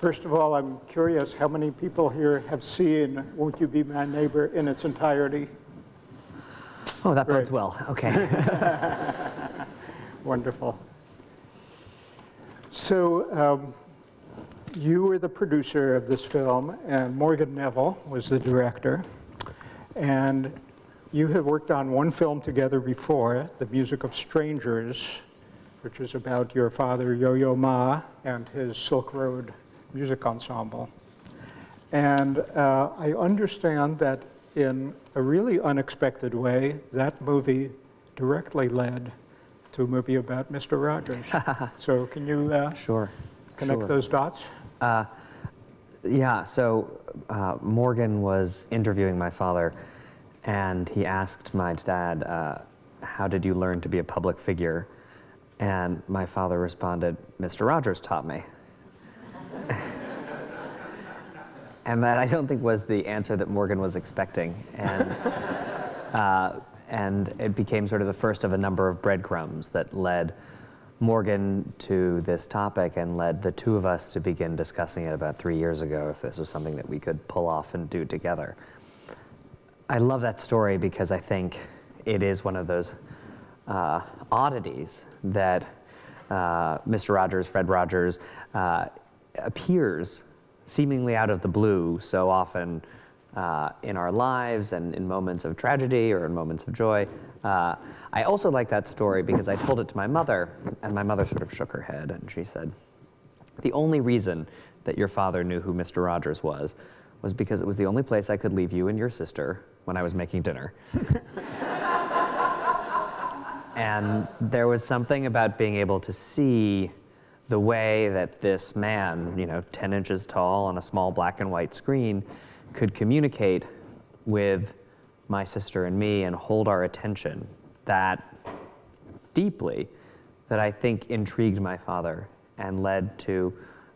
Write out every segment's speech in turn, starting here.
First of all, I'm curious how many people here have seen Won't You Be My Neighbor in its entirety? Oh, that bodes well. Okay. Wonderful. So you were the producer of this film, and Morgan Neville was the director. And you have worked on one film together before, The Music of Strangers, which is about your father, Yo-Yo Ma, and his Silk Road music ensemble. And I understand that in a really unexpected way, that movie directly led to a movie about Mr. Rogers. So can you connect those dots? Yeah, so Morgan was interviewing my father, and he asked my dad, how did you learn to be a public figure? And my father responded, Mr. Rogers taught me. And that I don't think was the answer that Morgan was expecting. And it became sort of the first of a number of breadcrumbs that led Morgan to this topic and led the two of us to begin discussing it about 3 years ago, if this was something that we could pull off and do together. I love that story because I think it is one of those oddities that Mr. Rogers, Fred Rogers, appears seemingly out of the blue so often in our lives and in moments of tragedy or in moments of joy. I also like that story because I told it to my mother, and my mother sort of shook her head and she said, the only reason that your father knew who Mr. Rogers was because it was the only place I could leave you and your sister when I was making dinner. And there was something about being able to see the way that this man, 10 inches tall on a small black and white screen, could communicate with my sister and me and hold our attention that deeply that I think intrigued my father and led to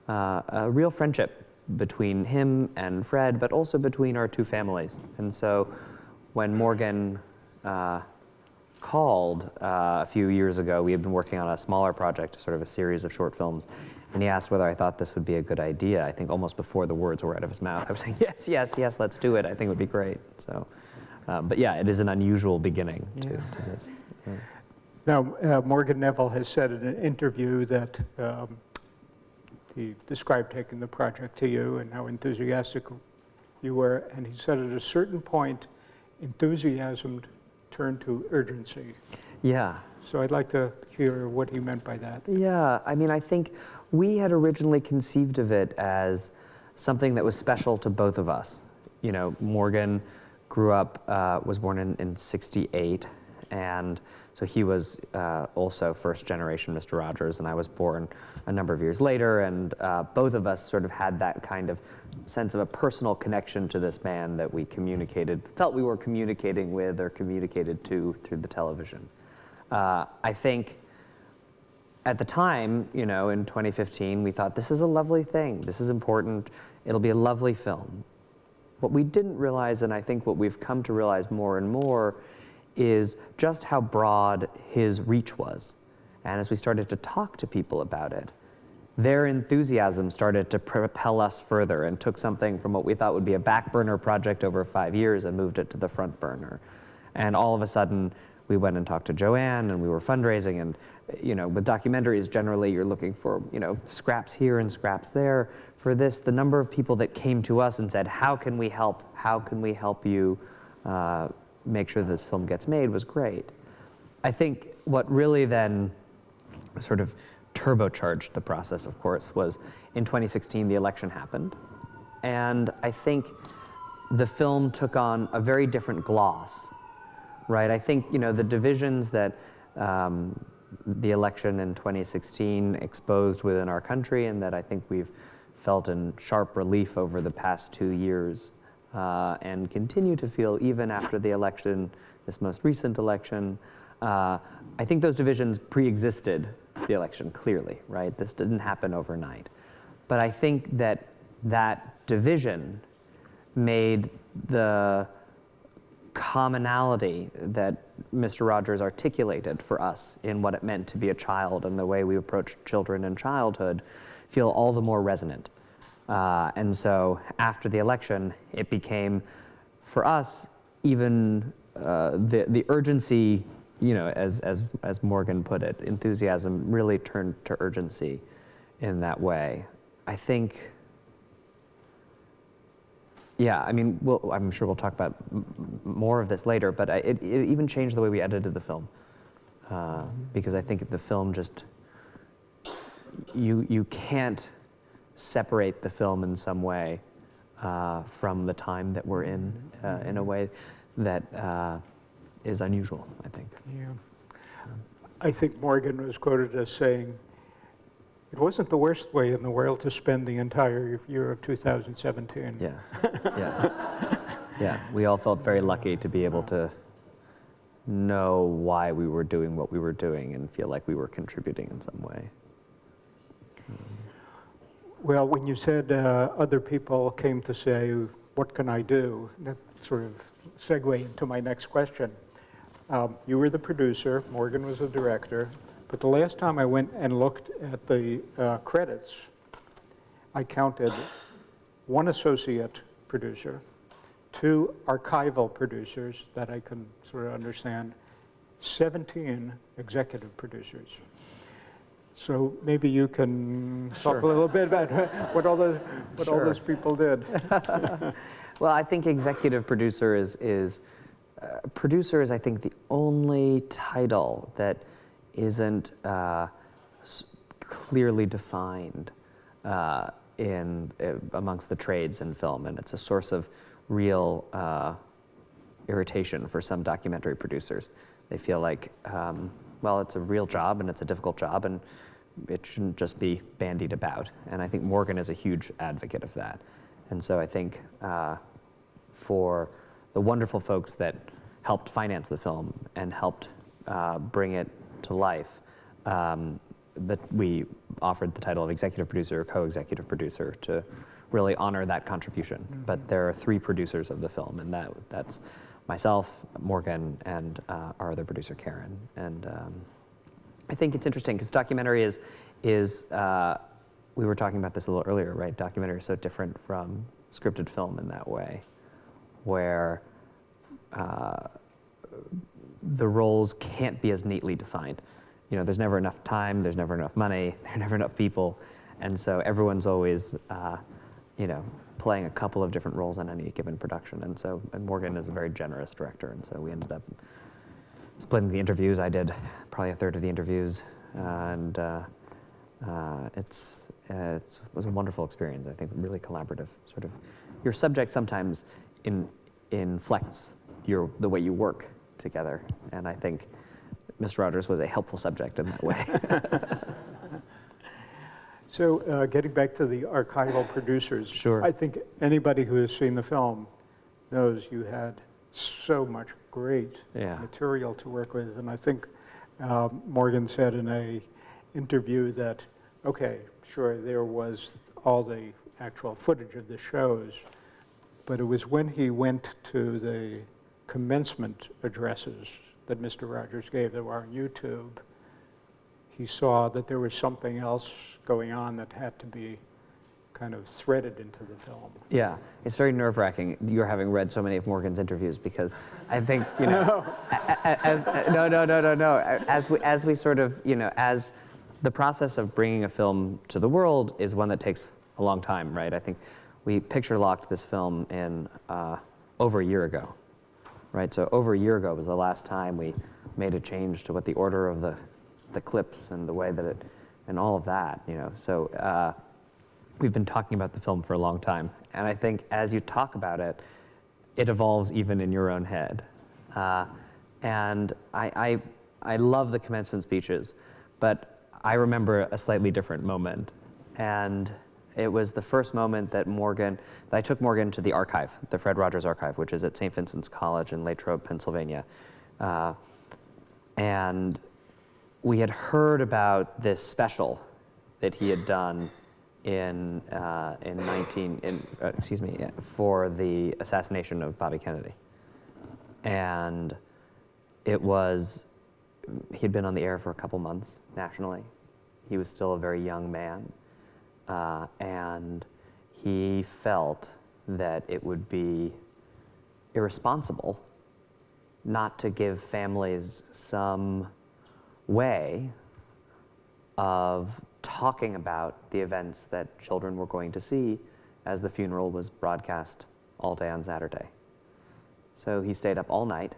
a real friendship between him and Fred, but also between our two families. And so when Morgan called a few years ago, we had been working on a smaller project, sort of a series of short films, and he asked whether I thought this would be a good idea. I think almost before the words were out of his mouth, I was saying, yes, yes, yes, let's do it. I think it would be great. So, but yeah, it is an unusual beginning to this. Yeah. Now, Morgan Neville has said in an interview that he described taking the project to you and how enthusiastic you were, and he said at a certain point, enthusiasm turned to urgency. Yeah. So I'd like to hear what he meant by that. Yeah, I mean, I think we had originally conceived of it as something that was special to both of us. Morgan grew up, was born in 68, and so he was also first generation Mr. Rogers, and I was born a number of years later, and both of us sort of had that kind of sense of a personal connection to this man that we felt we were communicating with or communicated to through the television. I think at the time, in 2015, we thought this is a lovely thing, this is important, it'll be a lovely film. What we didn't realize, and I think what we've come to realize more and more, is just how broad his reach was. And as we started to talk to people about it, their enthusiasm started to propel us further and took something from what we thought would be a back burner project over 5 years and moved it to the front burner. And all of a sudden, we went and talked to Joanne, and we were fundraising, and with documentaries, generally you're looking for, scraps here and scraps there. For this, the number of people that came to us and said, how can we help? How can we help you make sure this film gets made was great. I think what really then sort of turbocharged the process, of course, was in 2016, the election happened. And I think the film took on a very different gloss, right? I think, the divisions that the election in 2016 exposed within our country, and that I think we've felt in sharp relief over the past 2 years, and continue to feel even after the election, this most recent election. I think those divisions pre-existed the election, clearly, right? This didn't happen overnight. But I think that that division made the commonality that Mr. Rogers articulated for us in what it meant to be a child and the way we approach children in childhood feel all the more resonant. And so after the election, it became, for us, even the urgency, as Morgan put it, enthusiasm really turned to urgency in that way. I think, yeah, I mean, I'm sure we'll talk about more of this later, but it even changed the way we edited the film. Because I think the film just, you can't separate the film in some way from the time that we're in a way that is unusual, I think. Yeah. I think Morgan was quoted as saying, it wasn't the worst way in the world to spend the entire year of 2017. Yeah, yeah, yeah. We all felt very lucky to be able to know why we were doing what we were doing and feel like we were contributing in some way. Well, when you said other people came to say, what can I do? That sort of segue into my next question. You were the producer, Morgan was the director, but the last time I went and looked at the credits, I counted 1 associate producer, 2 archival producers that I can sort of understand, 17 executive producers. So maybe you can talk a little bit about what all those people did. Well, I think executive producer producer is I think the only title that isn't clearly defined amongst the trades in film, and it's a source of real irritation for some documentary producers. They feel like, well, it's a real job and it's a difficult job, and it shouldn't just be bandied about. And I think Morgan is a huge advocate of that. And so I think for the wonderful folks that helped finance the film and helped bring it to life, that we offered the title of executive producer or co-executive producer to really honor that contribution. Mm-hmm. But there are 3 producers of the film, and that's myself, Morgan, and our other producer, Karen. And I think it's interesting because documentary is we were talking about this a little earlier, right? Documentary is so different from scripted film in that way, where the roles can't be as neatly defined. There's never enough time, there's never enough money, there are never enough people, and so everyone's always, playing a couple of different roles on any given production. And Morgan is a very generous director, and so we ended up splitting the interviews. I did probably a third of the interviews, and it was a wonderful experience. I think really collaborative. Sort of, your subject sometimes inflects the way you work together, and I think Mr. Rogers was a helpful subject in that way. So getting back to the archival producers, sure. I think anybody who has seen the film knows you had so much great material to work with. And I think Morgan said in an interview that, okay, sure, there was all the actual footage of the shows, but it was when he went to the commencement addresses that Mr. Rogers gave that were on YouTube, he saw that there was something else going on that had to be kind of threaded into the film. Yeah, it's very nerve-wracking. You're having read so many of Morgan's interviews, because I think, no. As we sort of, as the process of bringing a film to the world is one that takes a long time, right? I think we picture locked this film in over a year ago, right? So over a year ago was the last time we made a change to what the order of the clips and the way that it, and all of that, So we've been talking about the film for a long time. And I think as you talk about it, it evolves even in your own head. And I love the commencement speeches, but I remember a slightly different moment. And it was the first moment that I took Morgan to the archive, the Fred Rogers Archive, which is at St. Vincent's College in Latrobe, Pennsylvania. And we had heard about this special that he had done for the assassination of Bobby Kennedy. And he'd been on the air for a couple months nationally. He was still a very young man. And he felt that it would be irresponsible not to give families some way of talking about the events that children were going to see as the funeral was broadcast all day on Saturday. So he stayed up all night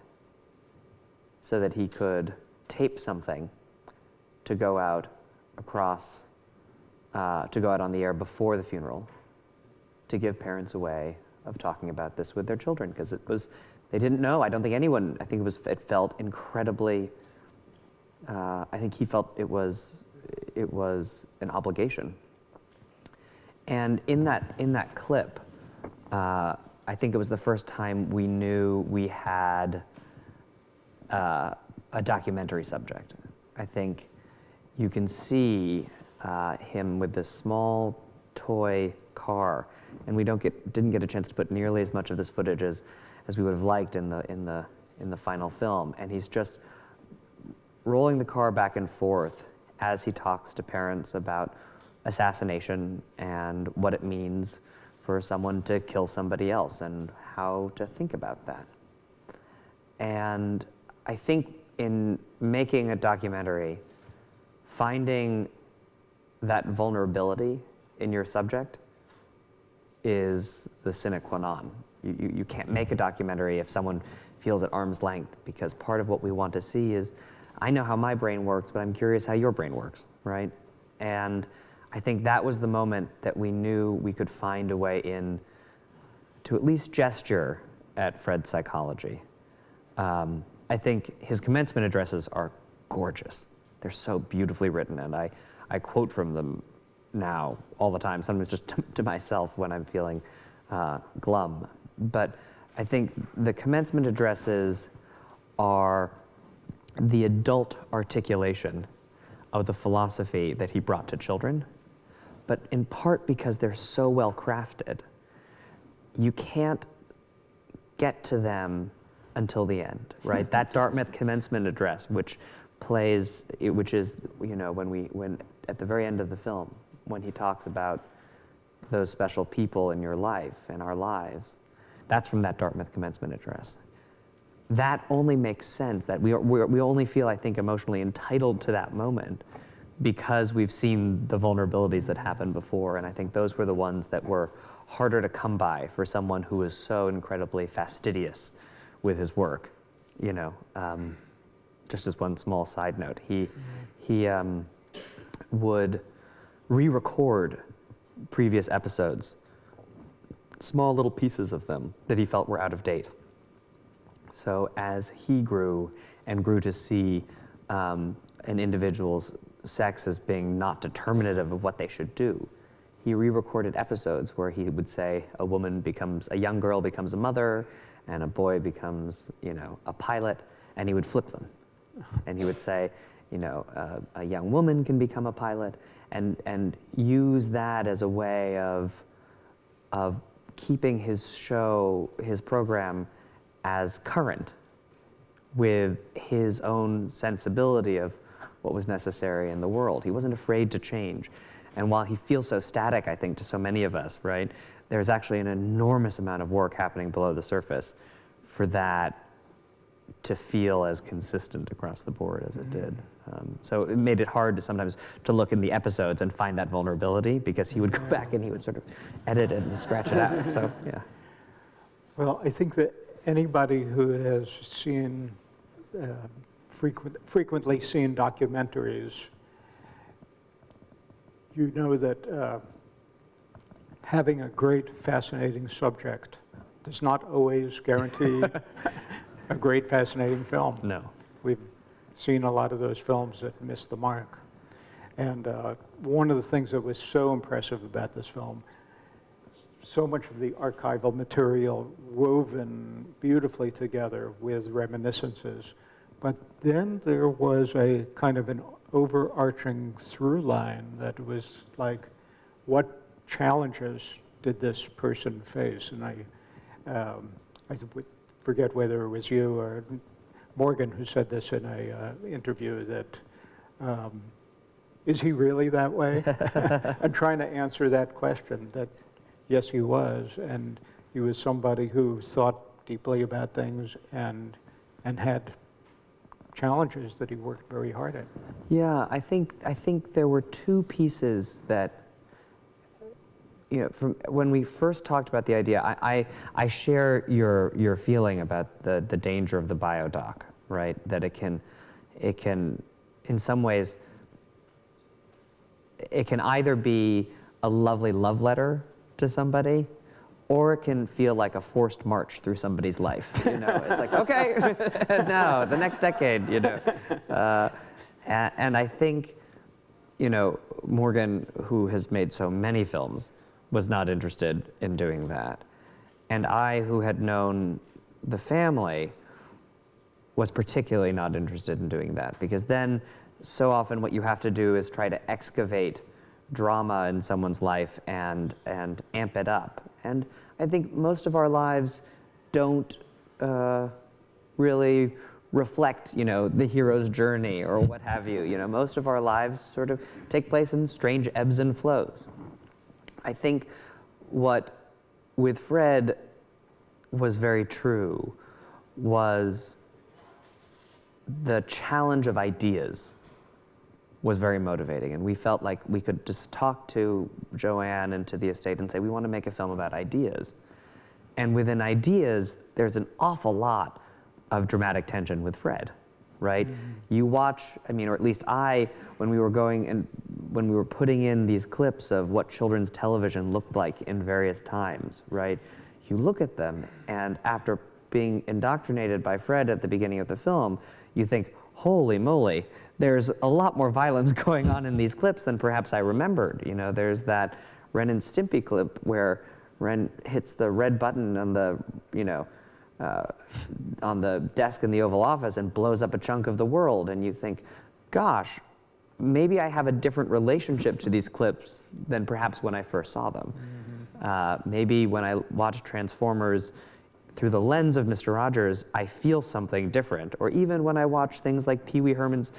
so that he could tape something to go out on the air before the funeral, to give parents a way of talking about this with their children, because they didn't know. I don't think anyone, it felt incredibly, I think he felt it was an obligation. And in that clip, I think it was the first time we knew we had a documentary subject. I think you can see him with this small toy car, and we didn't get a chance to put nearly as much of this footage as we would have liked in the final film. And he's just rolling the car back and forth as he talks to parents about assassination and what it means for someone to kill somebody else and how to think about that. And I think in making a documentary, finding that vulnerability in your subject is the sine qua non. You can't make a documentary if someone feels at arm's length, because part of what we want to see is, I know how my brain works, but I'm curious how your brain works, right? And I think that was the moment that we knew we could find a way in to at least gesture at Fred's psychology. I think his commencement addresses are gorgeous. They're so beautifully written, and I quote from them now all the time, sometimes just to myself when I'm feeling glum. But I think the commencement addresses are the adult articulation of the philosophy that he brought to children, but in part because they're so well crafted, you can't get to them until the end, right? That Dartmouth commencement address, which is, when at the very end of the film, when he talks about those special people in your life and our lives, that's from that Dartmouth commencement address. That only makes sense, that we only feel, I think, emotionally entitled to that moment because we've seen the vulnerabilities that happened before, and I think those were the ones that were harder to come by for someone who was so incredibly fastidious with his work. Just as one small side note, he would re-record previous episodes, small little pieces of them that he felt were out of date. So as he grew and grew to see an individual's sex as being not determinative of what they should do, he re-recorded episodes where he would say a young girl becomes a mother and a boy becomes, a pilot, and he would flip them. And he would say, a young woman can become a pilot, and use that as a way of keeping his program as current with his own sensibility of what was necessary in the world. He wasn't afraid to change. And while he feels so static, I think, to so many of us, right, there's actually an enormous amount of work happening below the surface for that to feel as consistent across the board as it did. So it made it hard sometimes to look in the episodes and find that vulnerability, because he would go back and he would sort of edit it and scratch it out. So, yeah. Well, I think that anybody who has seen, frequently seen documentaries, you know that having a great, fascinating subject does not always guarantee a great, fascinating film. No. We've seen a lot of those films that miss the mark. And one of the things that was so impressive about this film, so much of the archival material woven beautifully together with reminiscences, but then there was a kind of an overarching through line that was like, what challenges did this person face? And forget whether it was you or Morgan who said this in a interview, that is he really that way? I'm trying to answer that question, that yes, he was, and he was somebody who thought deeply about things and had challenges that he worked very hard at. Yeah, I think there were two pieces that, from when we first talked about the idea, I share your feeling about the danger of the biodoc, right? That it can, in some ways, it can either be a lovely love letter to somebody, or it can feel like a forced march through somebody's life. It's like, okay, now the next decade, and I think, Morgan, who has made so many films, was not interested in doing that. And I, who had known the family, was particularly not interested in doing that, because then so often what you have to do is try to excavate drama in someone's life and amp it up. And I think most of our lives don't really reflect, the hero's journey or what have you. Most of our lives sort of take place in strange ebbs and flows. I think what with Fred was very true was the challenge of ideas was very motivating, and we felt like we could just talk to Joanne and to the estate and say, we want to make a film about ideas. And within ideas, there's an awful lot of dramatic tension with Fred, right? Mm-hmm. You watch, or at least I, when we were putting in these clips of what children's television looked like in various times, right? You look at them, and after being indoctrinated by Fred at the beginning of the film, you think, holy moly, there's a lot more violence going on in these clips than perhaps I remembered. There's that Ren and Stimpy clip where Ren hits the red button on the, on the desk in the Oval Office and blows up a chunk of the world, and you think, gosh, maybe I have a different relationship to these clips than perhaps when I first saw them. Mm-hmm. Maybe when I watch Transformers through the lens of Mr. Rogers, I feel something different. Or even when I watch things like Pee Wee Herman's,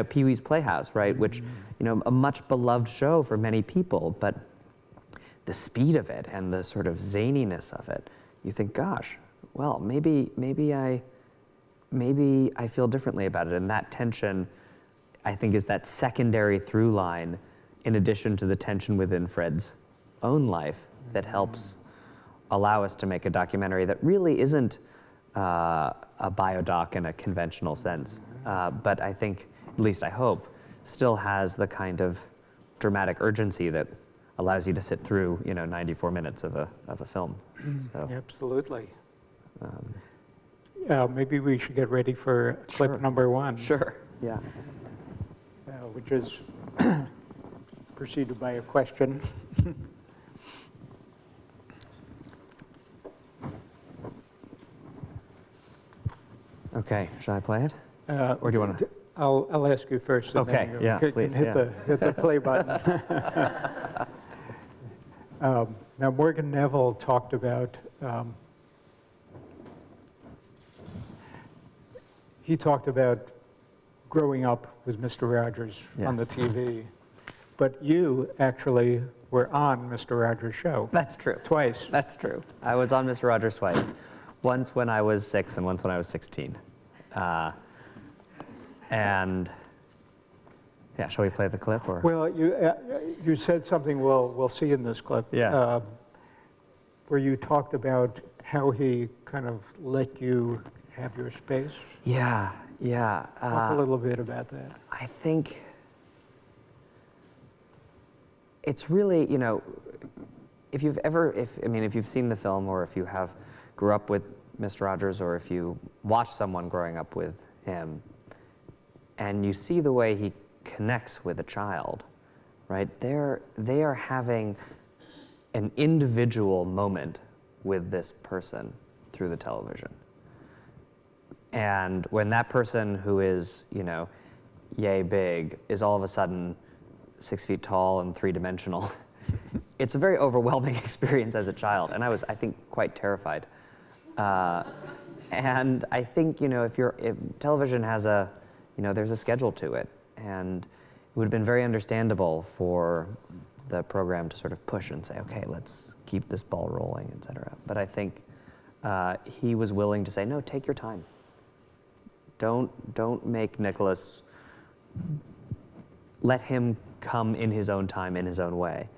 Pee-wee's Playhouse, right? Which, a much beloved show for many people, but the speed of it and the sort of zaniness of it, you think, gosh, well, maybe I feel differently about it. And that tension, I think, is that secondary through line, in addition to the tension within Fred's own life, that helps allow us to make a documentary that really isn't a biodoc in a conventional sense, but I think, at least I hope, still has the kind of dramatic urgency that allows you to sit through, 94 minutes of a film. So, absolutely. Maybe we should get ready for clip number one. Sure. Yeah. Which is preceded by a question. Okay, should I play it? Or do you want to? I'll ask you first. And okay, then yeah, please. Hit the play button. Now, Morgan Neville talked about, growing up with Mr. Rogers on the TV, but you actually were on Mr. Rogers' show. That's true. Twice. That's true. I was on Mr. Rogers twice. Once when I was 6 and once when I was 16. And yeah, shall we play the clip or? Well, you said something we'll see in this clip. Yeah. Where you talked about how he kind of let you have your space. Yeah. Talk a little bit about that. I think it's really, if you've seen the film, or if you grew up with Mr. Rogers, or if you watch someone growing up with him, and you see the way he connects with a child, right? They are having an individual moment with this person through the television. And when that person who is, yay big, is all of a sudden 6 feet tall and three-dimensional, it's a very overwhelming experience as a child. And I was, I think, quite terrified. And I think, if television has there's a schedule to it, and it would have been very understandable for the program to sort of push and say, okay, let's keep this ball rolling, et cetera. But I think he was willing to say, no, take your time. Don't make Nicholas, let him come in his own time, in his own way.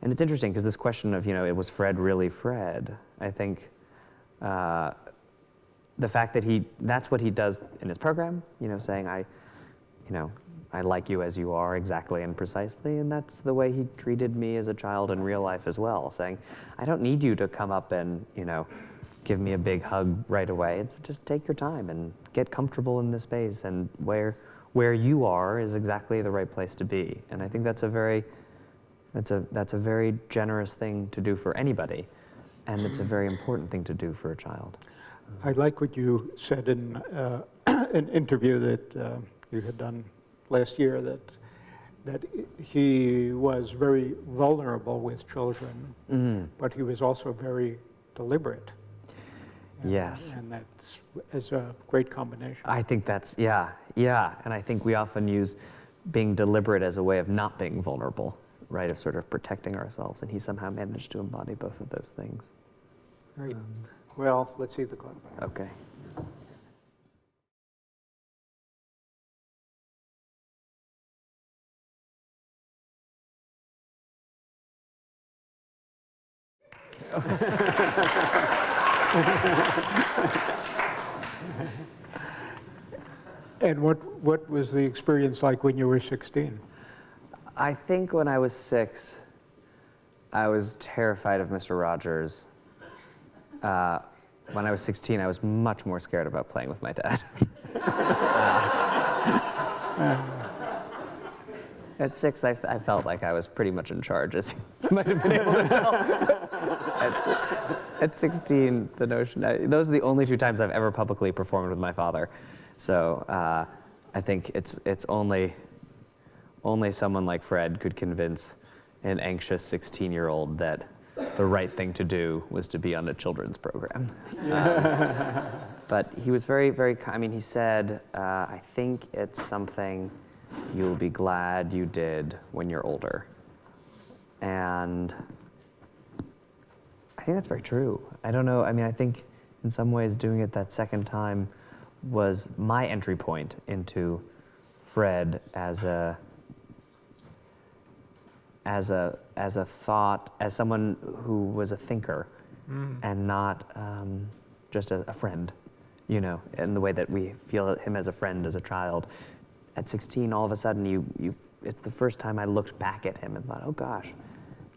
And it's interesting because this question of, was Fred really Fred? I think the fact that that's what he does in his program, saying, I like you as you are exactly and precisely, and that's the way he treated me as a child in real life as well, saying, I don't need you to come up and, give me a big hug right away. It's just take your time and get comfortable in this space, and where you are is exactly the right place to be. And I think that's a very generous thing to do for anybody, and it's a very important thing to do for a child. I like what you said in an interview that you had done last year, that he was very vulnerable with children, but he was also very deliberate. Yes. And that's a great combination. I think that's, yeah. And I think we often use being deliberate as a way of not being vulnerable, right, of sort of protecting ourselves, and he somehow managed to embody both of those things. Great. Well, let's see the clock. Okay. And what was the experience like when you were 16? I think when I was 6, I was terrified of Mr. Rogers. When I was 16, I was much more scared about playing with my dad. At 6, I felt like I was pretty much in charge, as you might have been able to tell. At 16, the notion, those are the only 2 times I've ever publicly performed with my father. So I think it's only someone like Fred could convince an anxious 16-year-old that the right thing to do was to be on a children's program. But he was very, very, he said, I think it's something you'll be glad you did when you're older. And I think that's very true. I don't know, I think in some ways doing it that second time was my entry point into Fred as a thought, as someone who was a thinker, and not just a friend, in the way that we feel him as a friend as a child. At 16, all of a sudden, it's the first time I looked back at him and thought, oh gosh,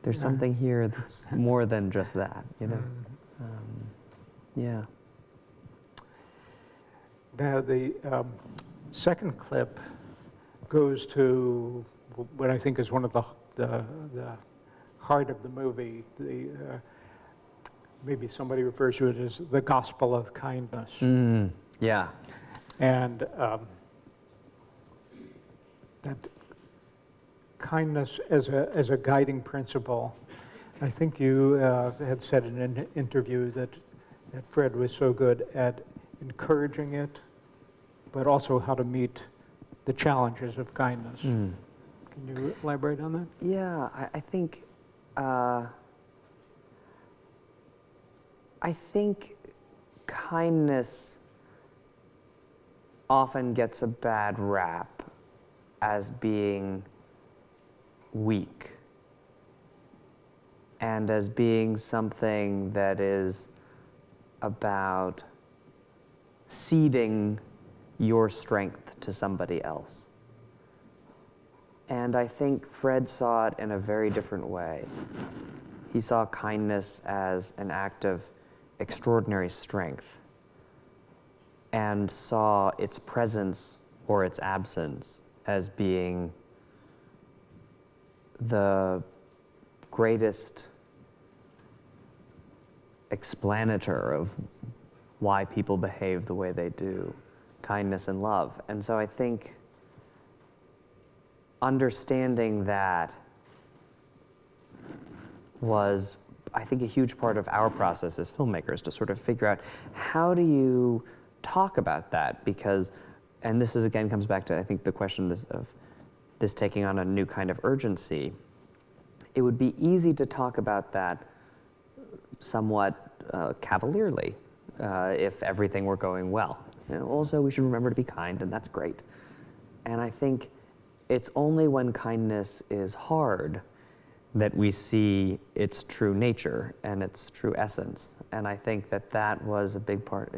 there's something here that's more than just that, yeah. Now, the second clip goes to what I think is one of the heart of the movie. Maybe somebody refers to it as the gospel of kindness. Yeah. And that kindness as a guiding principle. I think you had said in an interview that Fred was so good at encouraging it, but also how to meet the challenges of kindness. Can you elaborate on that? Yeah, I think kindness often gets a bad rap as being weak and as being something that is about ceding your strength to somebody else. And I think Fred saw it in a very different way. He saw kindness as an act of extraordinary strength and saw its presence or its absence as being the greatest explanator of why people behave the way they do, kindness and love. And so I think understanding that was I think, a huge part of our process as filmmakers to sort of figure out how do you talk about that, because, and this is again comes back to I think the question of this taking on a new kind of urgency. It would be easy to talk about that somewhat cavalierly if everything were going well. And also, we should remember to be kind, and that's great. And I think it's only when kindness is hard that we see its true nature and its true essence. And I think that that was a big part,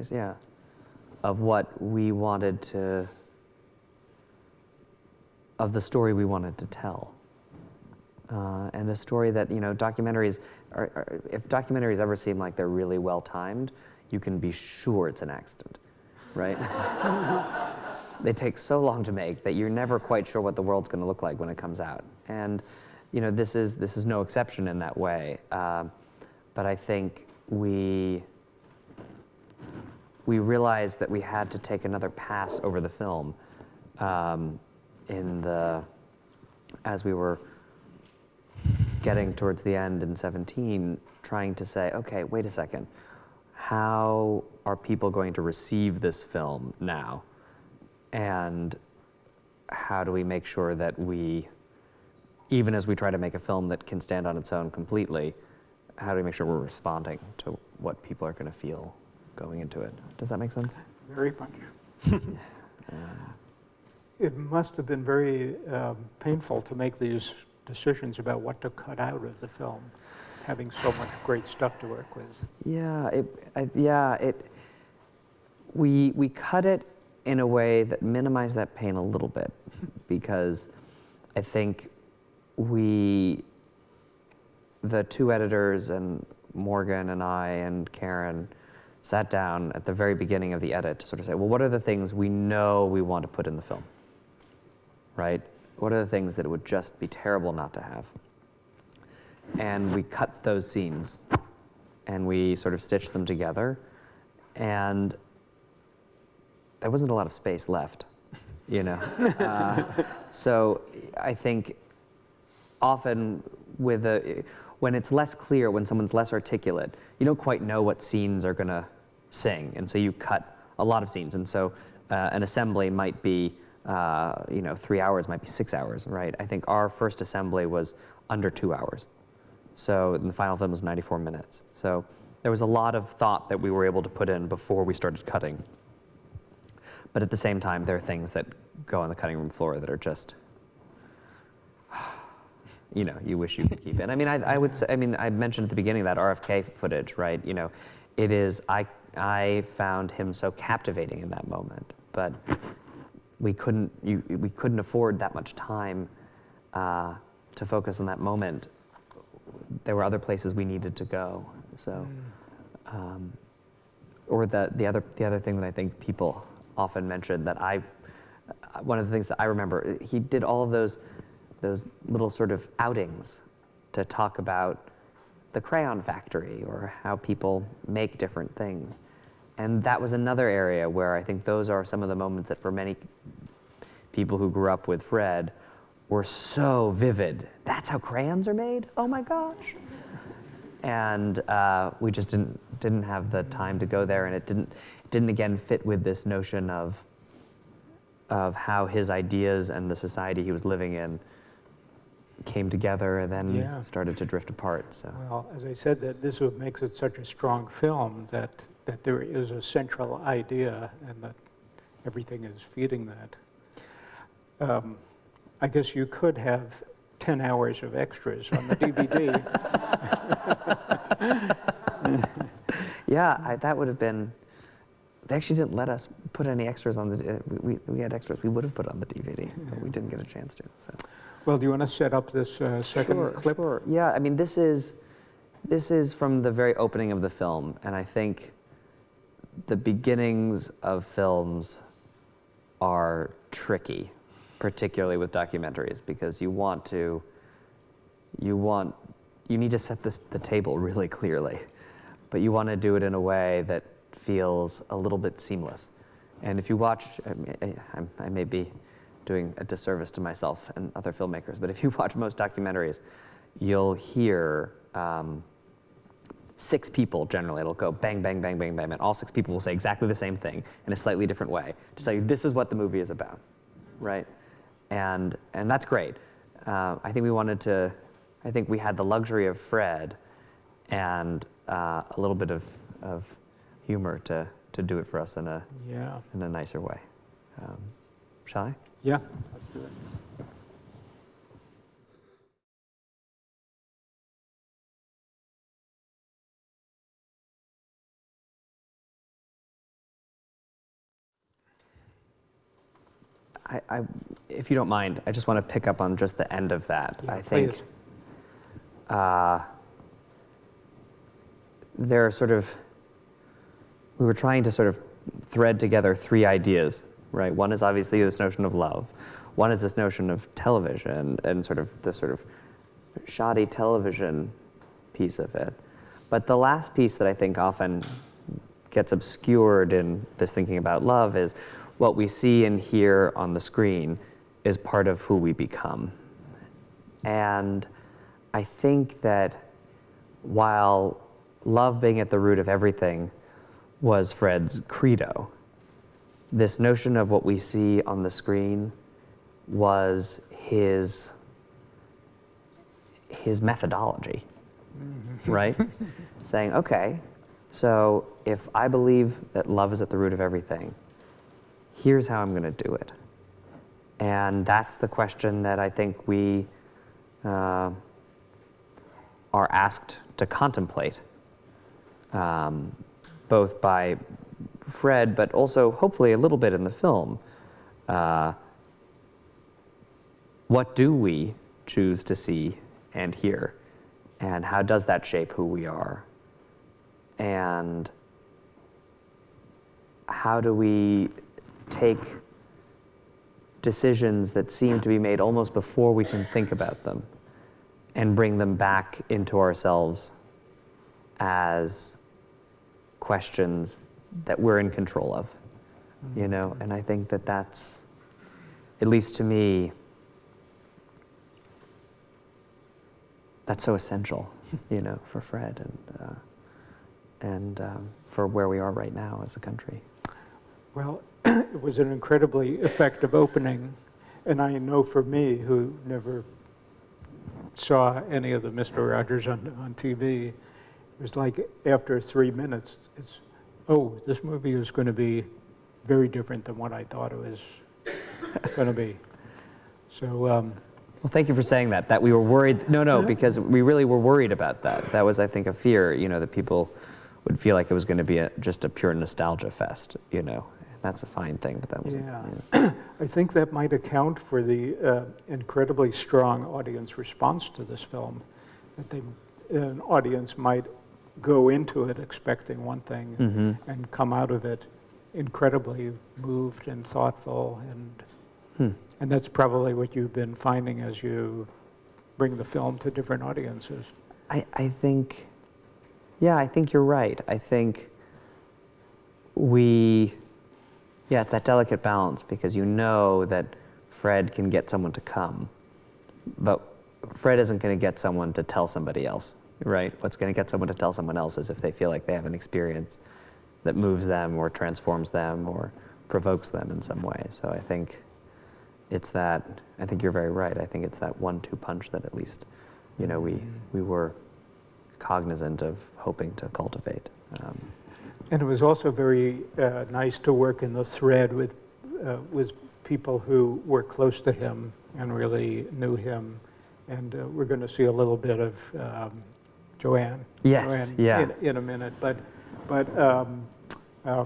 of what we wanted to, of the story we wanted to tell. And a story that, documentaries, if documentaries ever seem like they're really well timed, you can be sure it's an accident, right? They take so long to make that you're never quite sure what the world's going to look like when it comes out. And, this is no exception in that way. But I think we realized that we had to take another pass over the film as we were getting towards the end in 17, trying to say, okay, wait a second, how are people going to receive this film now? And how do we make sure that we, even as we try to make a film that can stand on its own completely, how do we make sure we're responding to what people are going to feel going into it? Does that make sense? Very much. It must have been very painful to make these decisions about what to cut out of the film, having so much great stuff to work with. We cut it in a way that minimized that pain a little bit, because I think the two editors and Morgan and I and Karen sat down at the very beginning of the edit to sort of say, well, what are the things we know we want to put in the film, right? What are the things that it would just be terrible not to have? And we cut those scenes and we sort of stitched them together, and there wasn't a lot of space left, So I think often when it's less clear, when someone's less articulate, you don't quite know what scenes are going to sing, and so you cut a lot of scenes. And so an assembly might be 3 hours, might be 6 hours, right? I think our first assembly was under 2 hours. So the final film was 94 minutes. So there was a lot of thought that we were able to put in before we started cutting. But at the same time, there are things that go on the cutting room floor that are just, you wish you could keep it. I mean, I would say, I mentioned at the beginning that RFK footage, right? It is, I found him so captivating in that moment, but we couldn't afford that much time to focus on that moment. There were other places we needed to go. So, or the other thing that I think people often mention that one of the things that I remember, he did all of those little sort of outings to talk about the crayon factory or how people make different things. And that was another area where I think those are some of the moments that for many people who grew up with Fred were so vivid. That's how crayons are made? Oh my gosh. And we just didn't have the time to go there, and it didn't again fit with this notion of how his ideas and the society he was living in came together and then started to drift apart. So. Well, as I said, that this is what makes it such a strong film, that there is a central idea and that everything is feeding that. I guess you could have 10 hours of extras on the DVD. That would have been. They actually didn't let us put any extras on the. We had extras we would have put on the DVD, but we didn't get a chance to. So. Well, do you want to set up this second clip? Sure. Yeah, I mean, this is from the very opening of the film, and I think the beginnings of films are tricky, particularly with documentaries, because you need to set the table really clearly, but you want to do it in a way that feels a little bit seamless. And if you watch, I may be doing a disservice to myself and other filmmakers, but if you watch most documentaries, you'll hear 6 people generally. It'll go bang, bang, bang, bang, bang, and all 6 people will say exactly the same thing in a slightly different way to tell you this is what the movie is about, right? And that's great. I think we wanted to. I think we had the luxury of Fred and a little bit of humor to do it for us in a nicer way. Shall I? Yeah, let's do it. If you don't mind, I just want to pick up on just the end of that. Yeah, I think please. There are we were trying to sort of thread together 3 ideas, right? One is obviously this notion of love. One is this notion of television and the sort of shoddy television piece of it. But the last piece that I think often gets obscured in this thinking about love is what we see and hear on the screen is part of who we become. And I think that while love being at the root of everything was Fred's credo, this notion of what we see on the screen was his methodology, right? Saying, okay, so if I believe that love is at the root of everything, here's how I'm going to do it. And that's the question that I think we are asked to contemplate, both by Fred, but also hopefully a little bit in the film. What do we choose to see and hear? And how does that shape who we are? And how do we take decisions that seem to be made almost before we can think about them and bring them back into ourselves as questions that we're in control of, you know? And I think that that's, at least to me, that's so essential, you know, for Fred and for where we are right now as a country. Well, it was an incredibly effective opening, and I know for me, who never saw any of the Mr. Rogers on TV, it was like after 3 minutes, this movie is going to be very different than what I thought it was going to be. So, well, thank you for saying that. That we were worried. No, because we really were worried about that. That was, I think, a fear, you know, that people would feel like it was going to be just a pure nostalgia fest, you know. That's a fine thing, but that wasn't. Yeah. I think that might account for the incredibly strong audience response to this film. That an audience might go into it expecting one thing and come out of it incredibly moved and thoughtful, and that's probably what you've been finding as you bring the film to different audiences. I think you're right. I think it's that delicate balance, because you know that Fred can get someone to come, but Fred isn't going to get someone to tell somebody else, right? What's going to get someone to tell someone else is if they feel like they have an experience that moves them or transforms them or provokes them in some way. So I think I think you're very right. I think it's that 1-2 punch that at least, you know, we were cognizant of hoping to cultivate. And it was also very nice to work in the thread with people who were close to him and really knew him. And we're going to see a little bit of Joanne. Yes, Joanne yeah. in a minute. But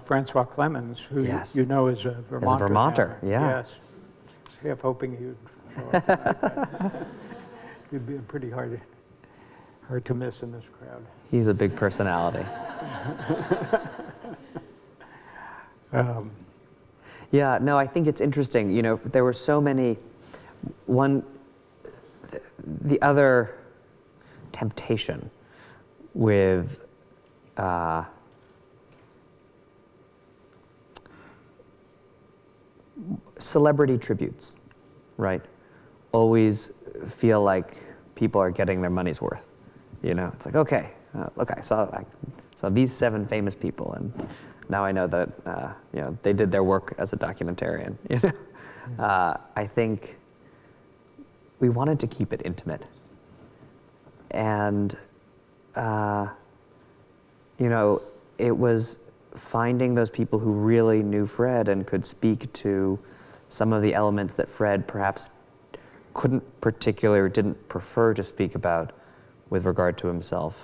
Francois Clemens, who you know is a Vermonter. Is a Vermonter, now. yeah. Yes. I was half hoping he would show up tonight. He'd be pretty hard to miss in this crowd. He's a big personality. Yeah, no, I think it's interesting. You know, there were so many. The other temptation with celebrity tributes, right? Always feel like people are getting their money's worth. You know, it's like, okay, look, I saw these 7 famous people, and now I know that they did their work as a documentarian. I think we wanted to keep it intimate, and it was finding those people who really knew Fred and could speak to some of the elements that Fred perhaps couldn't particularly or didn't prefer to speak about with regard to himself,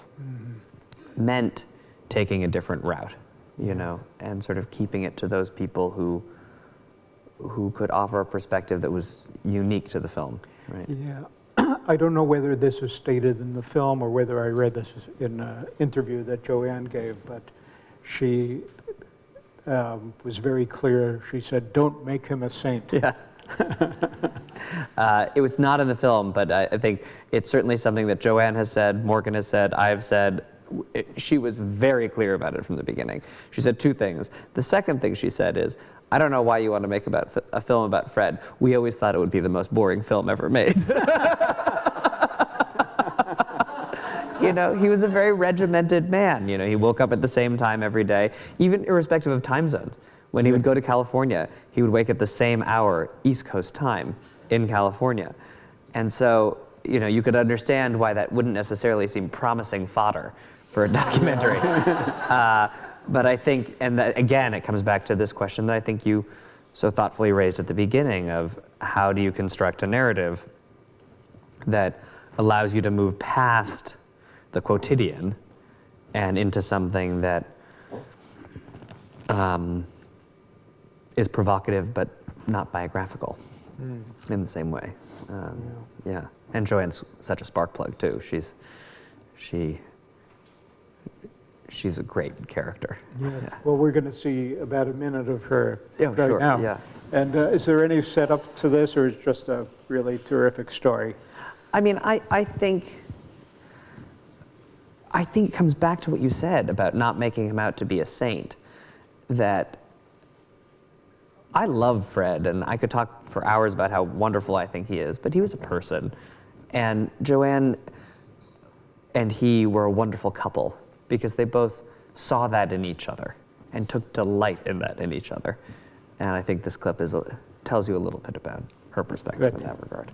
meant taking a different route, and sort of keeping it to those people who could offer a perspective that was unique to the film, right? Yeah. I don't know whether this is stated in the film or whether I read this in an interview that Joanne gave, but she was very clear. She said, "Don't make him a saint." Yeah. It was not in the film, but I think it's certainly something that Joanne has said, Morgan has said, I've said. She was very clear about it from the beginning. She said 2 things. The second thing she said is, I don't know why you want to make a film about Fred. We always thought it would be the most boring film ever made. He was a very regimented man. He woke up at the same time every day, even irrespective of time zones. When he would go to California, he would wake at the same hour, East Coast time, in California. And so, you could understand why that wouldn't necessarily seem promising fodder for a documentary. But I think, and that, again, it comes back to this question that I think you so thoughtfully raised at the beginning of how do you construct a narrative that allows you to move past the quotidian and into something that is provocative but not biographical in the same way. Yeah, and Joanne's such a spark plug too. She's a great character. Yes. Yeah. Well, we're going to see about a minute of her right sure. now. Yeah. And is there any setup to this, or is it just a really terrific story? I mean, I think it comes back to what you said about not making him out to be a saint. That I love Fred, and I could talk for hours about how wonderful I think he is, but he was a person. And Joanne and he were a wonderful couple because they both saw that in each other and took delight in that in each other. And I think this clip tells you a little bit about her perspective in that regard.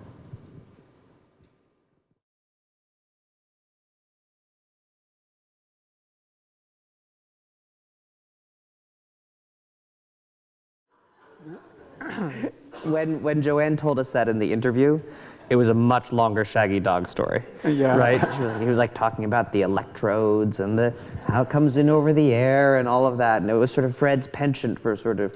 When Joanne told us that in the interview, it was a much longer Shaggy Dog story. Yeah. Right? He was like talking about the electrodes and how it comes in over the air and all of that. And it was sort of Fred's penchant for sort of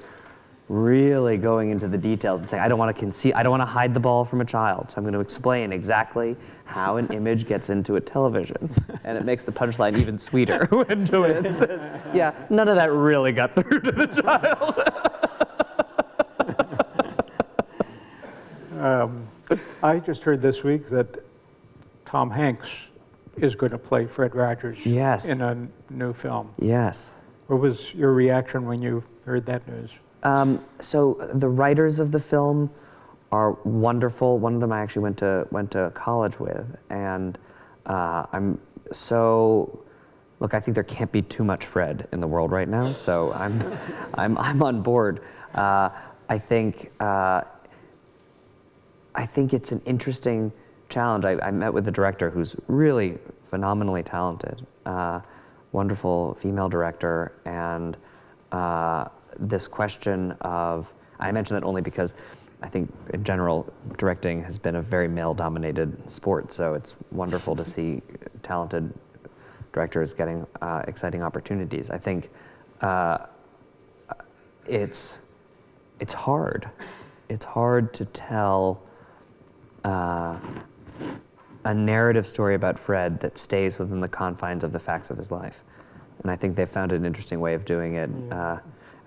really going into the details and saying, I don't want to hide the ball from a child, so I'm going to explain exactly how an image gets into a television. And it makes the punchline even sweeter when Joanne says, yeah, none of that really got through to the child. I just heard this week that Tom Hanks is going to play Fred Rogers in a new film. Yes. What was your reaction when you heard that news? So the writers of the film are wonderful. One of them I actually went to college with, and I think there can't be too much Fred in the world right now. So I'm on board. I think it's an interesting challenge. I met with the director, who's really phenomenally talented, wonderful female director, and this question of, I mention that only because I think in general directing has been a very male-dominated sport, so it's wonderful to see talented directors getting exciting opportunities. I think it's hard. It's hard to tell a narrative story about Fred that stays within the confines of the facts of his life. And I think they found an interesting way of doing it.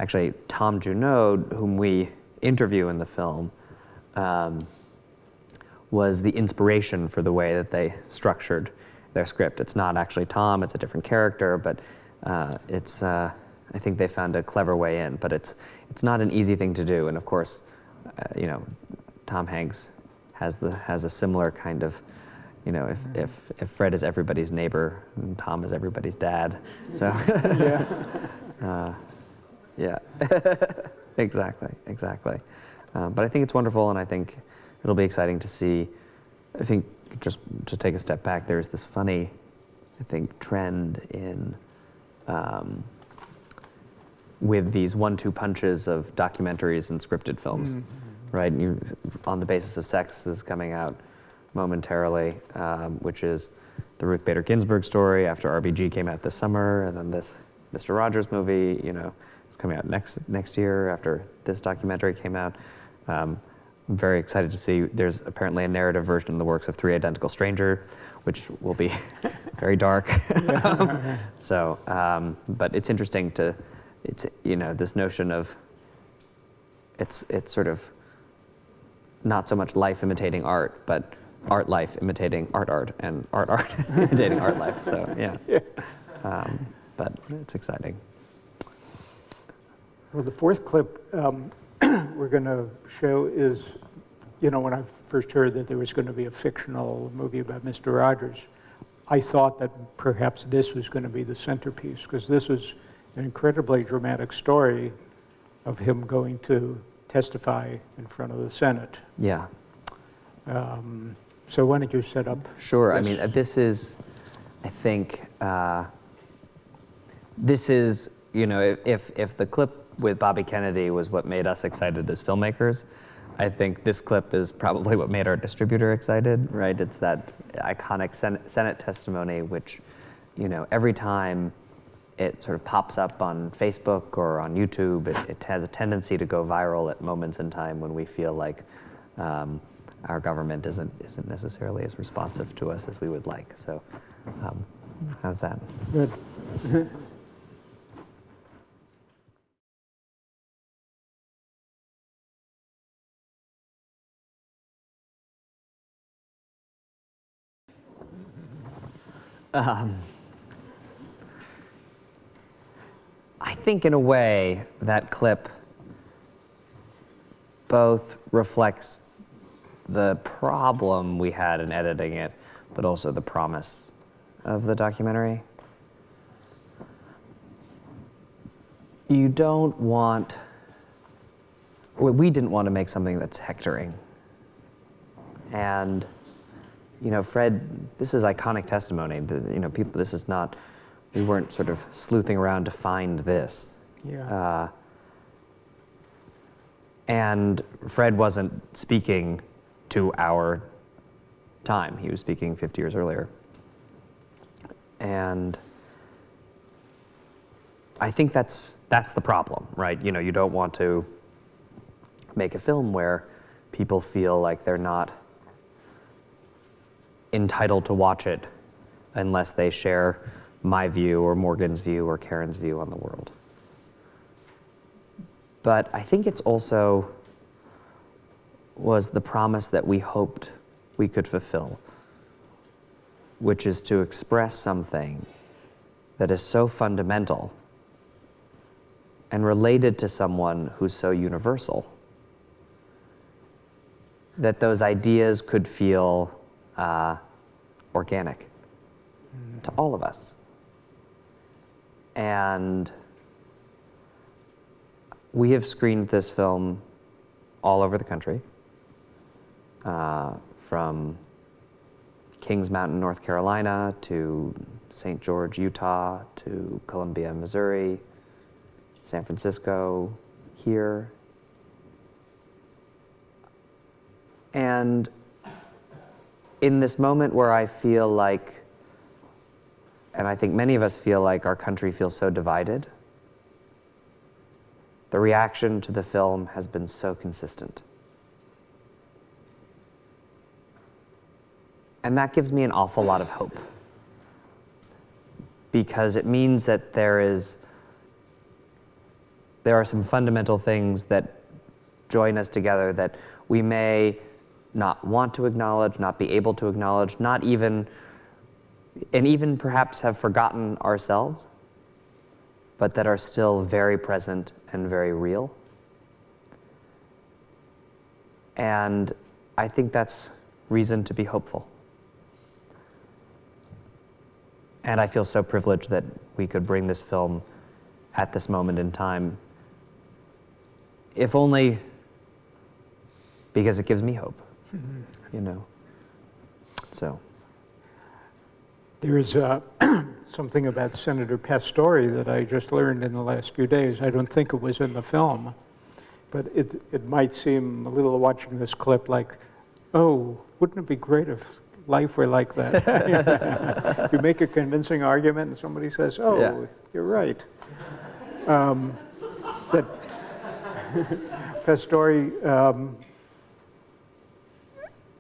Actually, Tom Junod, whom we interview in the film, was the inspiration for the way that they structured their script. It's not actually Tom, it's a different character, but I think they found a clever way in. But it's not an easy thing to do. And of course, Tom Hanks has a similar kind of you know, if Fred is everybody's neighbor and Tom is everybody's dad. So, yeah, exactly. But I think it's wonderful, and I think it'll be exciting to see. I think just to take a step back, there's this funny, I think, trend in with these 1-2 punches of documentaries and scripted films, right? You, On the Basis of Sex is coming out momentarily, which is the Ruth Bader Ginsburg story after RBG came out this summer, and then this Mr. Rogers movie, you know, is coming out next year after this documentary came out. I'm very excited to see. There's apparently a narrative version in the works of Three Identical Stranger, which will be very dark. But it's interesting to, you know, this notion of it's sort of not so much life imitating art, but art life imitating art, and art imitating art life. So yeah. But it's exciting. Well, the fourth clip we're going to show is, you know, when I first heard that there was going to be a fictional movie about Mr. Rogers, I thought that perhaps this was going to be the centerpiece, because this was an incredibly dramatic story of him going to testify in front of the Senate. Yeah. So why don't you set up? Sure. This? I mean, this is, I think, this is, you know, if the clip with Bobby Kennedy was what made us excited as filmmakers, I think this clip is probably what made our distributor excited, right? It's that iconic Senate testimony, which, you know, every time it sort of pops up on Facebook or on YouTube, it has a tendency to go viral at moments in time when we feel like our government isn't necessarily as responsive to us as we would like. So, how's that? Good. I think in a way that clip both reflects the problem we had in editing it, but also the promise of the documentary. You don't want, well, we didn't want to make something that's hectoring. And, you know, Fred, this is iconic testimony. You know, people, this is not, we weren't sort of sleuthing around to find this. Yeah. And Fred wasn't speaking to our time. He was speaking 50 years earlier. And I think that's the problem, right? You know, you don't want to make a film where people feel like they're not entitled to watch it unless they share my view or Morgan's view or Karen's view on the world. But I think it's also was the promise that we hoped we could fulfill, which is to express something that is so fundamental and related to someone who's so universal that those ideas could feel organic to all of us. And we have screened this film all over the country, from Kings Mountain, North Carolina, to St. George, Utah, to Columbia, Missouri, San Francisco, here. And in this moment where I feel like, and I think many of us feel like our country feels so divided, the reaction to the film has been so consistent. And that gives me an awful lot of hope, because it means that there are some fundamental things that join us together that we may not want to acknowledge, not be able to acknowledge, not even, and even perhaps have forgotten ourselves, but that are still very present and very real. And I think that's reason to be hopeful. And I feel so privileged that we could bring this film at this moment in time, if only because it gives me hope, you know. So. There is something about Senator Pastore that I just learned in the last few days. I don't think it was in the film, but it might seem a little watching this clip like, oh, wouldn't it be great if life were like that? You make a convincing argument and somebody says, oh, yeah, you're right. That Pastore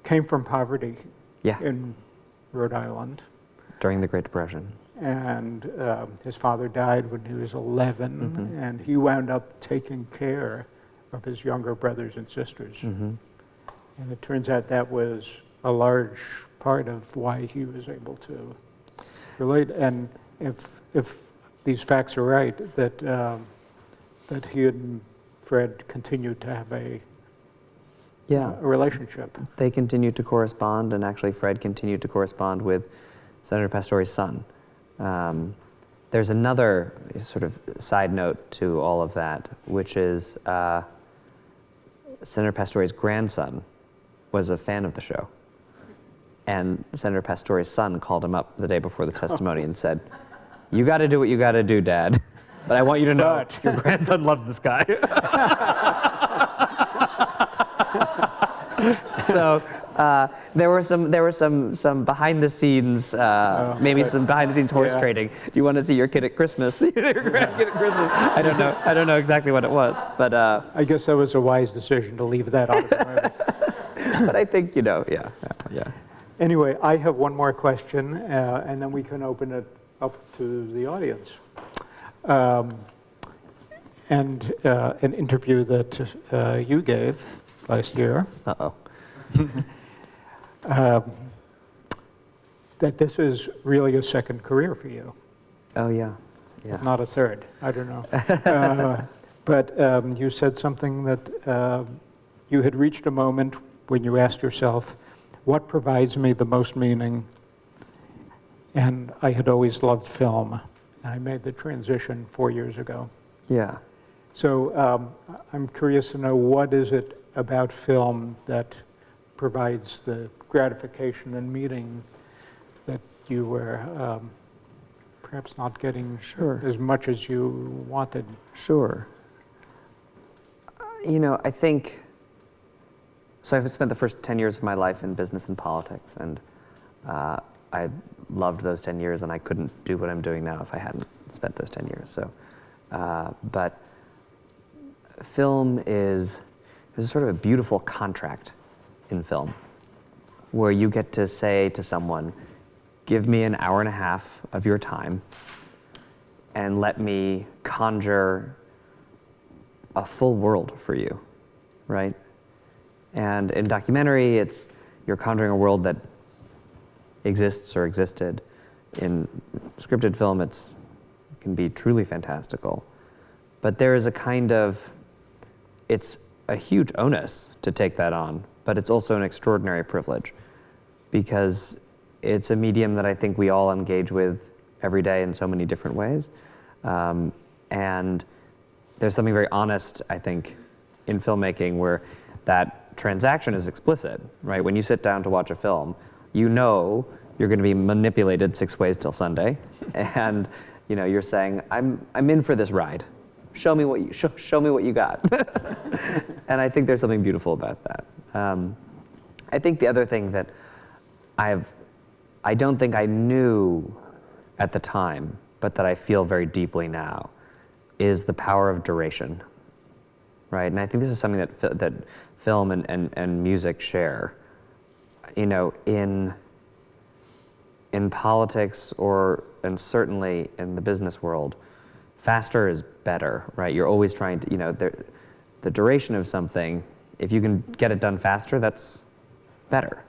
came from poverty in Rhode Island. During the Great Depression. And his father died when he was 11, and he wound up taking care of his younger brothers and sisters. And it turns out that was a large part of why he was able to relate. And if these facts are right, that that he and Fred continued to have a relationship. They continued to correspond, and actually Fred continued to correspond with Senator Pastore's son. There's another sort of side note to all of that, which is Senator Pastore's grandson was a fan of the show. And Senator Pastore's son called him up the day before the testimony and said, "You got to do what you got to do, Dad. But I want you to know your grandson loves this guy." So there were some behind the scenes, maybe some behind the scenes horse trading. Do you want to see your kid at Christmas? Your grandkid at Christmas? I don't know exactly what it was, but I guess that was a wise decision to leave that out of the movie. But I think yeah. Anyway, I have one more question, and then we can open it up to the audience. And an interview that you gave last year. That this is really a second career for you. Oh yeah. If not a third, I don't know. But you said something that you had reached a moment when you asked yourself, what provides me the most meaning? And I had always loved film, and I made the transition 4 years ago. Yeah. So I'm curious to know, what is it about film that provides the gratification and meaning that you were perhaps not getting as much as you wanted? Sure. You know, I think, so I've spent the first 10 years of my life in business and politics, and I loved those 10 years, and I couldn't do what I'm doing now if I hadn't spent those 10 years. So, but film is sort of a beautiful contract in film, where you get to say to someone, give me an hour and a half of your time and let me conjure a full world for you, right? And in documentary, you're conjuring a world that exists or existed. In scripted film, it can be truly fantastical. But there is a kind of, it's a huge onus to take that on, but it's also an extraordinary privilege, because it's a medium that I think we all engage with every day in so many different ways. And there's something very honest, I think, in filmmaking where that transaction is explicit, right? When you sit down to watch a film, you know you're going to be manipulated 6 ways till Sunday, and you're saying, I'm in for this ride. Show me what you got. And I think there's something beautiful about that. I think the other thing that I don't think I knew at the time, but that I feel very deeply now, is the power of duration, right? And I think this is something that film and music share. In politics and certainly in the business world, faster is better, right? You're always trying to, the duration of something, if you can get it done faster, that's better.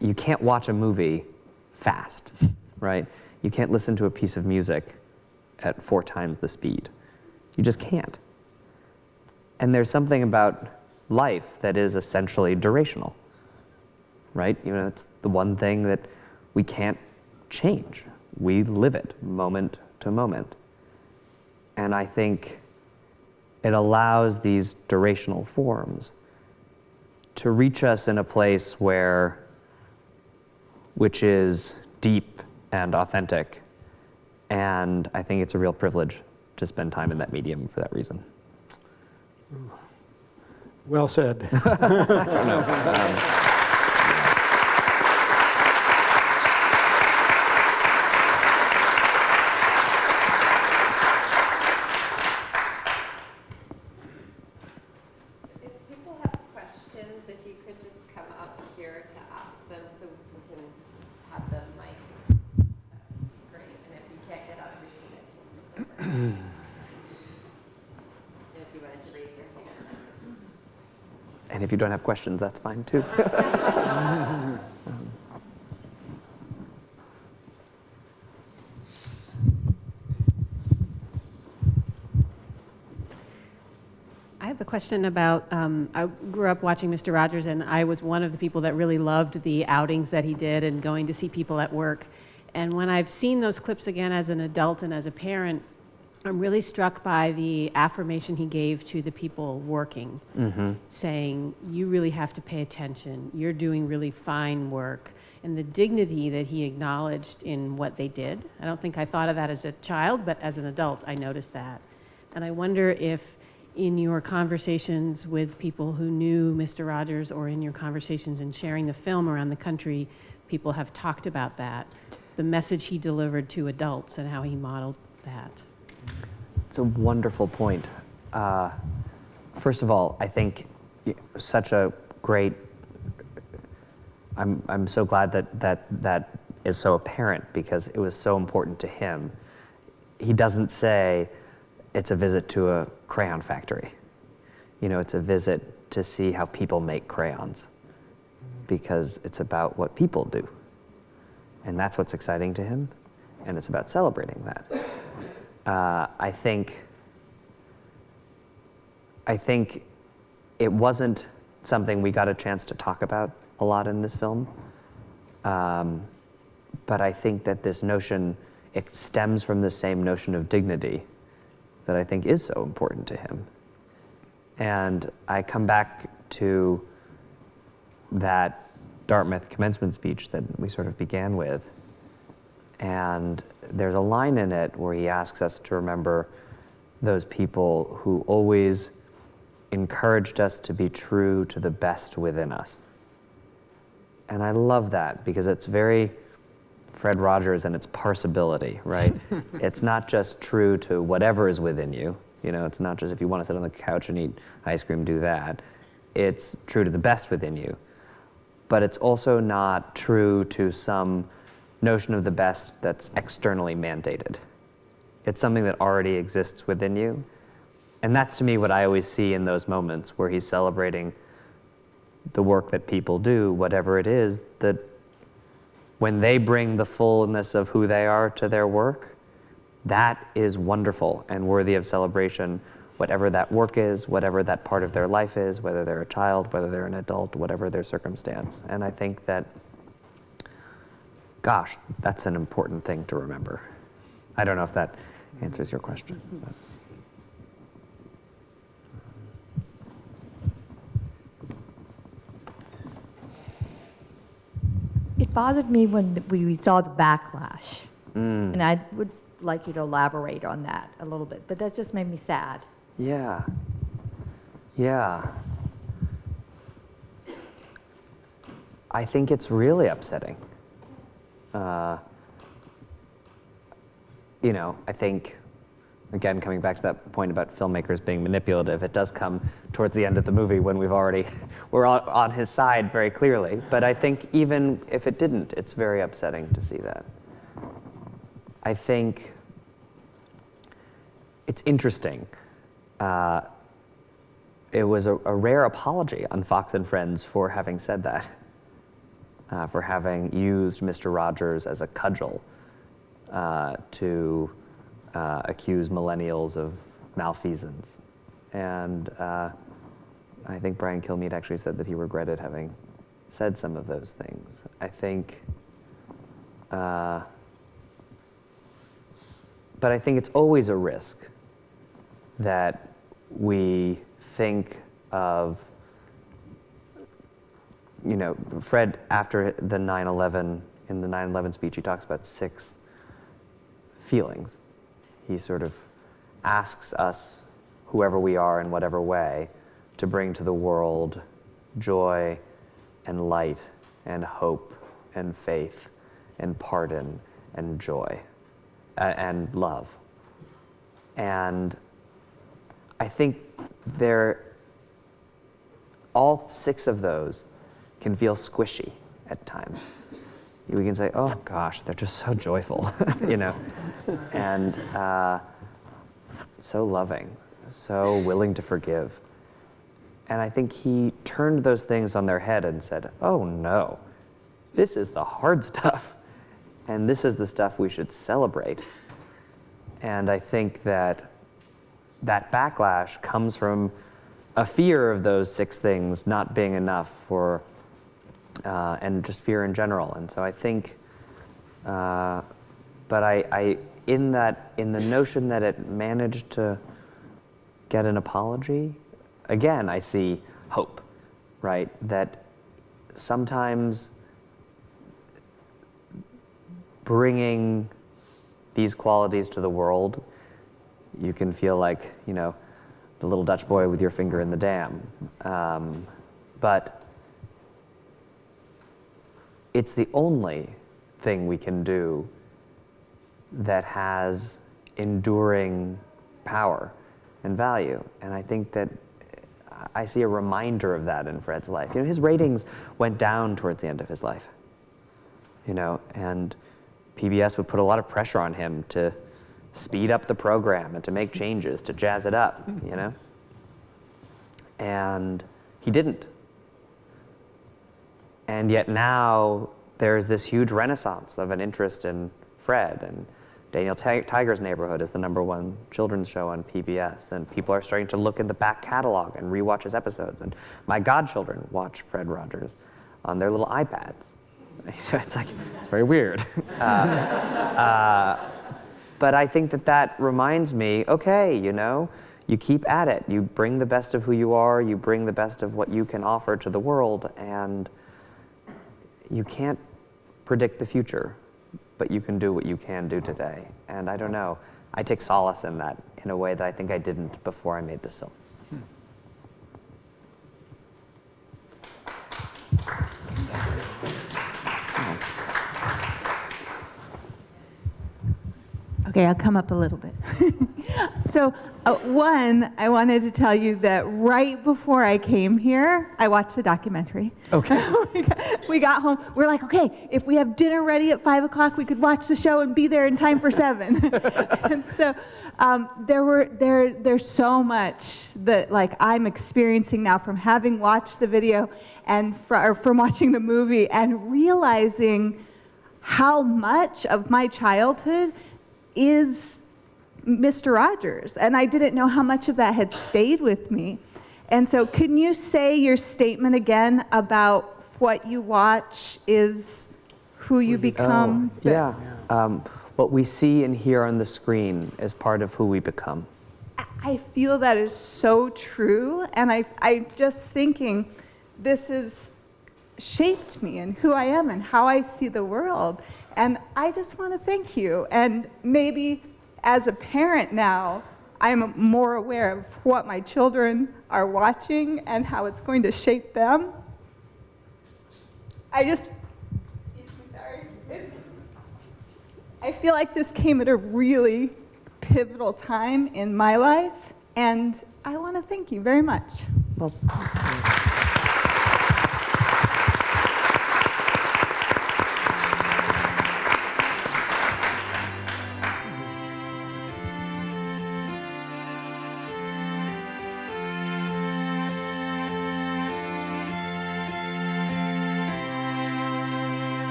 You can't watch a movie fast, right? You can't listen to a piece of music at 4 times the speed. You just can't. And there's something about life that is essentially durational, right? It's the one thing that we can't change. We live it moment to moment. And I think it allows these durational forms to reach us in a place which is deep and authentic. And I think it's a real privilege to spend time in that medium for that reason. Well said. If people have questions, if you could just come up here to ask them so we can have them mic. Great, and if you can't get out of your seat, and if you wanted to raise your hand. And if you don't have questions, that's fine too. I have a question about, I grew up watching Mr. Rogers, and I was one of the people that really loved the outings that he did and going to see people at work. And when I've seen those clips again as an adult and as a parent, I'm really struck by the affirmation he gave to the people working, saying, you really have to pay attention, you're doing really fine work, and the dignity that he acknowledged in what they did. I don't think I thought of that as a child, but as an adult, I noticed that. And I wonder if in your conversations with people who knew Mr. Rogers, or in your conversations and sharing the film around the country, people have talked about that, the message he delivered to adults and how he modeled that. It's a wonderful point. First of all, I think such a great, I'm so glad that is so apparent, because it was so important to him. He doesn't say it's a visit to a crayon factory. You know, it's a visit to see how people make crayons, because it's about what people do. And that's what's exciting to him, and it's about celebrating that. I think it wasn't something we got a chance to talk about a lot in this film, but I think that this notion, it stems from the same notion of dignity that I think is so important to him. And I come back to that Dartmouth commencement speech that we sort of began with, and there's a line in it where he asks us to remember those people who always encouraged us to be true to the best within us. And I love that, because it's very Fred Rogers and its parsability, right? It's not just true to whatever is within you. You know, it's not just if you want to sit on the couch and eat ice cream, do that. It's true to the best within you. But it's also not true to some notion of the best that's externally mandated. It's something that already exists within you. And that's, to me, what I always see in those moments where he's celebrating the work that people do, whatever it is, that when they bring the fullness of who they are to their work, that is wonderful and worthy of celebration, whatever that work is, whatever that part of their life is, whether they're a child, whether they're an adult, whatever their circumstance. And I think that, gosh, that's an important thing to remember. I don't know if that answers your question. But. It bothered me when we saw the backlash, and I would like you to elaborate on that a little bit, but that just made me sad. Yeah. Yeah. I think it's really upsetting. You know, I think, again, coming back to that point about filmmakers being manipulative, it does come towards the end of the movie when we're on his side very clearly. But I think even if it didn't, it's very upsetting to see that. I think it's interesting. It was a rare apology on Fox and Friends for having said that, for having used Mr. Rogers as a cudgel to accuse millennials of malfeasance. And I think Brian Kilmeade actually said that he regretted having said some of those things. I think but I think it's always a risk that we think of, Fred, after the 9/11, in the 9/11 speech, he talks about 6 feelings. He sort of asks us, whoever we are in whatever way, to bring to the world joy and light and hope and faith and pardon and joy and love. And I think all 6 of those can feel squishy at times. We can say, oh gosh, they're just so joyful, and so loving, so willing to forgive. And I think he turned those things on their head and said, oh no, this is the hard stuff, and this is the stuff we should celebrate. And I think that backlash comes from a fear of those 6 things not being enough and just fear in general. And so I think, but in the notion that it managed to get an apology, again, I see hope, right? That sometimes bringing these qualities to the world, you can feel like, the little Dutch boy with your finger in the dam. But it's the only thing we can do that has enduring power and value. And I think that I see a reminder of that in Fred's life. His ratings went down towards the end of his life. And PBS would put a lot of pressure on him to speed up the program and to make changes, to jazz it up, And he didn't. And yet now there's this huge renaissance of an interest in Fred, and Daniel Tiger's Neighborhood is the #1 children's show on PBS, and people are starting to look in the back catalog and rewatch his episodes, and my godchildren watch Fred Rogers on their little iPads. It's very weird. But I think that reminds me, okay, you keep at it. You bring the best of who you are, you bring the best of what you can offer to the world, and you can't predict the future, but you can do what you can do today. And I don't know, I take solace in that in a way that I think I didn't before I made this film. Okay, I'll come up a little bit. So, one, I wanted to tell you that right before I came here, I watched the documentary. Okay. We got home. We're like, okay, if we have dinner ready at 5 o'clock, we could watch the show and be there in time for 7. And so, there's so much that I'm experiencing now from having watched the video and from watching the movie and realizing how much of my childhood is Mr. Rogers, and I didn't know how much of that had stayed with me. And so can you say your statement again about what you watch is who you become? Yeah. What we see and hear on the screen is part of who we become. I feel that is so true, and I'm just thinking this has shaped me and who I am and how I see the world. And I just want to thank you. And maybe as a parent now, I'm more aware of what my children are watching and how it's going to shape them. Excuse me, sorry. I feel like this came at a really pivotal time in my life, and I want to thank you very much. Well,